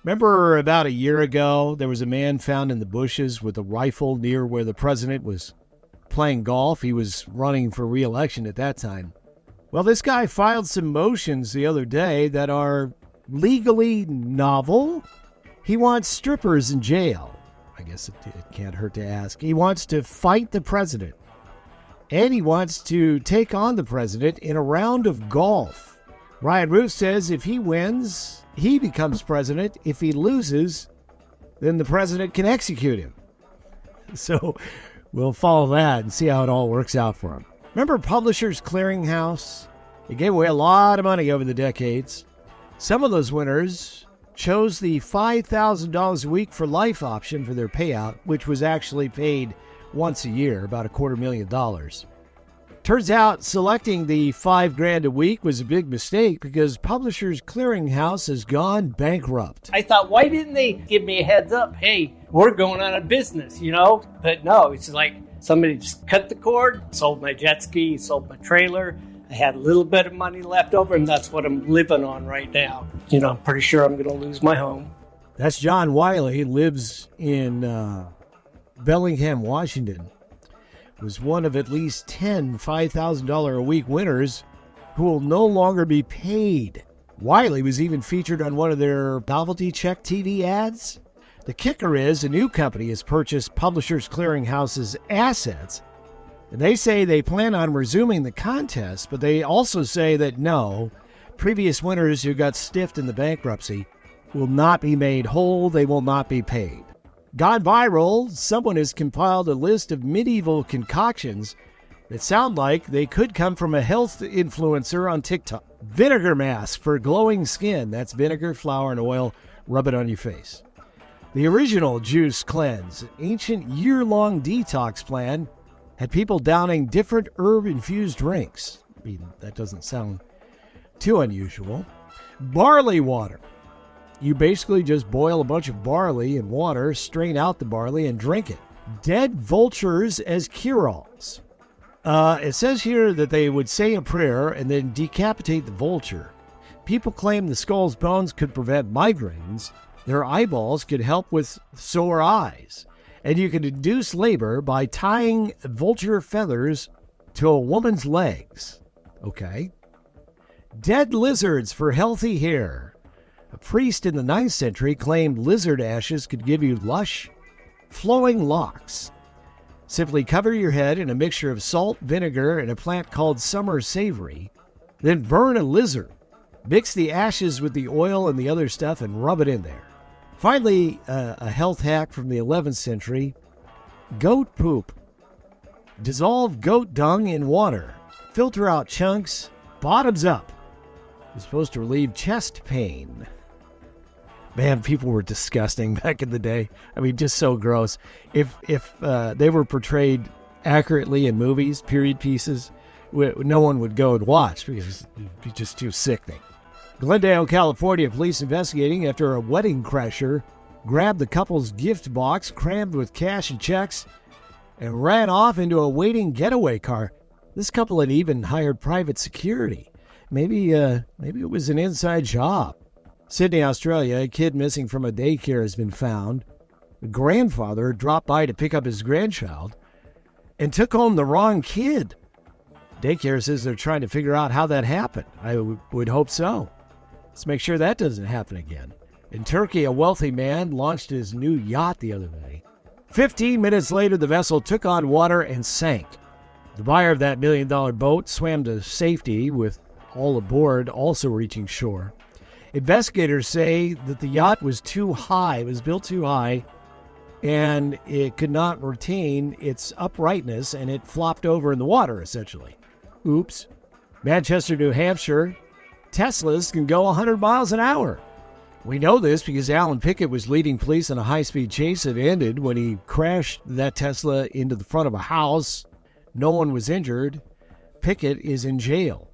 Remember about a year ago, there was a man found in the bushes with a rifle near where the president was playing golf. He was running for re-election at that time. Well, this guy filed some motions the other day that are legally novel. He wants strippers in jail. I guess it can't hurt to ask. He wants to fight the president. And he wants to take on the president in a round of golf. Ryan Root says if he wins, he becomes president. If he loses, then the president can execute him. So we'll follow that and see how it all works out for him. Remember Publishers Clearinghouse? It gave away a lot of money over the decades. Some of those winners chose the $5,000 a week for life option for their payout, which was actually paid once a year, about $250,000. Turns out selecting the $5,000 a week was a big mistake because Publishers Clearinghouse has gone bankrupt. I thought, why didn't they give me a heads up? Hey, we're going out of business, But no, it's like somebody just cut the cord, sold my jet ski, sold my trailer. I had a little bit of money left over, and that's what I'm living on right now. I'm pretty sure I'm going to lose my home. That's John Wiley. He lives in Bellingham, Washington. Was one of at least 10 $5,000 a week winners who will no longer be paid. Wiley was even featured on one of their novelty check TV ads. The kicker is a new company has purchased Publishers Clearinghouse's assets, and they say they plan on resuming the contest, but they also say that no, previous winners who got stiffed in the bankruptcy will not be made whole, they will not be paid. Gone viral, someone has compiled a list of medieval concoctions that sound like they could come from a health influencer on TikTok. Vinegar mask for glowing skin. That's vinegar, flour, and oil. Rub it on your face. The original Juice Cleanse, ancient year-long detox plan, had people downing different herb-infused drinks. I mean, that doesn't sound too unusual. Barley water. You basically just boil a bunch of barley in water, strain out the barley, and drink it. Dead vultures as cure-alls. It says here that they would say a prayer and then decapitate the vulture. People claim the skull's bones could prevent migraines. Their eyeballs could help with sore eyes. And you could induce labor by tying vulture feathers to a woman's legs. Okay. Dead lizards for healthy hair. A priest in the 9th century claimed lizard ashes could give you lush, flowing locks. Simply cover your head in a mixture of salt, vinegar, and a plant called summer savory. Then burn a lizard. Mix the ashes with the oil and the other stuff and rub it in there. Finally, a health hack from the 11th century. Goat poop. Dissolve goat dung in water. Filter out chunks, bottoms up. It's supposed to relieve chest pain. Man, people were disgusting back in the day. I mean, just so gross. If they were portrayed accurately in movies, period pieces, no one would go and watch because it'd be just too sickening. Glendale, California, police investigating after a wedding crasher grabbed the couple's gift box crammed with cash and checks and ran off into a waiting getaway car. This couple had even hired private security. Maybe it was an inside job. Sydney, Australia, a kid missing from a daycare has been found. The grandfather dropped by to pick up his grandchild and took home the wrong kid. Daycare says they're trying to figure out how that happened. I would hope so. Let's make sure that doesn't happen again. In Turkey, a wealthy man launched his new yacht the other day. 15 minutes later, the vessel took on water and sank. The buyer of that $1 million boat swam to safety with all aboard also reaching shore. Investigators say that the yacht was too high. It was built too high, and it could not retain its uprightness, and it flopped over in the water, essentially. Oops. Manchester, New Hampshire. Teslas can go 100 miles an hour. We know this because Alan Pickett was leading police in a high-speed chase that ended when he crashed that Tesla into the front of a house. No one was injured. Pickett is in jail.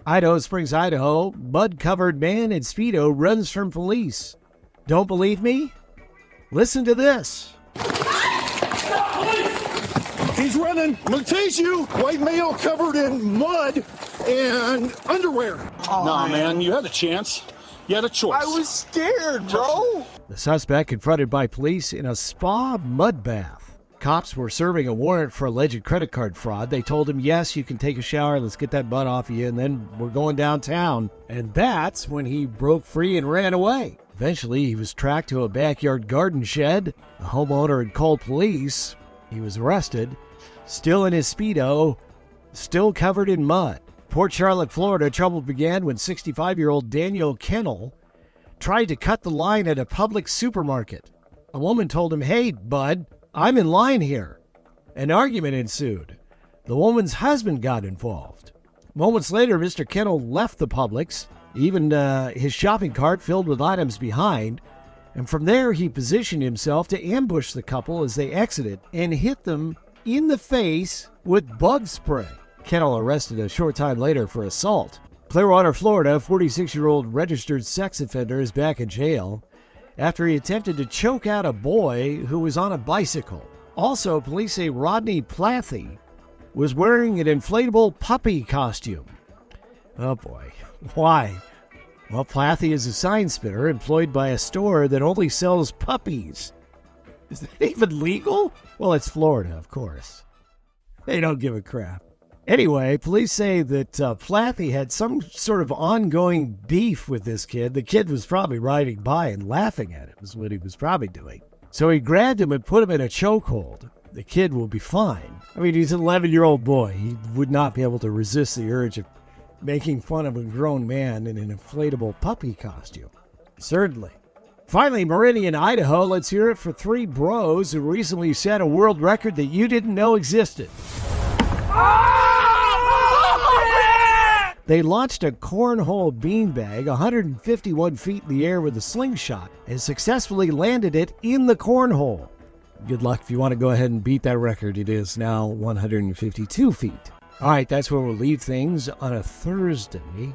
Idaho Springs, Idaho, mud-covered man in Speedo runs from police. Don't believe me? Listen to this. He's running. I'm going to tease you. White male covered in mud and underwear. Oh, no, man, you had a chance. You had a choice. I was scared, bro. The suspect confronted by police in a spa mud bath. Cops were serving a warrant for alleged credit card fraud. They told him, yes, you can take a shower, let's get that mud off of you, and then we're going downtown. And that's when he broke free and ran away. Eventually, he was tracked to a backyard garden shed. The homeowner had called police. He was arrested, still in his Speedo, still covered in mud. Port Charlotte, Florida, trouble began when 65-year-old Daniel Kennel tried to cut the line at a Publix supermarket. A woman told him, hey, bud, I'm in line here. An argument ensued. The woman's husband got involved. Moments later, Mr. Kennel left the Publix, even his shopping cart filled with items behind, and from there he positioned himself to ambush the couple as they exited and hit them in the face with bug spray. Kennel arrested a short time later for assault. Clearwater, Florida, 46-year-old registered sex offender is back in jail after he attempted to choke out a boy who was on a bicycle. Also, police say Rodney Plathy was wearing an inflatable puppy costume. Oh boy, why? Well, Plathy is a sign spinner employed by a store that only sells puppies. Is that even legal? Well, it's Florida, of course. They don't give a crap. Anyway, police say that Plathy had some sort of ongoing beef with this kid. The kid was probably riding by and laughing at him, is what he was probably doing. So he grabbed him and put him in a chokehold. The kid will be fine. I mean, he's an 11-year-old boy. He would not be able to resist the urge of making fun of a grown man in an inflatable puppy costume. Certainly. Finally, Meridian, Idaho, let's hear it for three bros who recently set a world record that you didn't know existed. They launched a cornhole beanbag 151 feet in the air with a slingshot and successfully landed it in the cornhole. Good luck if you want to go ahead and beat that record. It is now 152 feet. All right, that's where we'll leave things on a Thursday.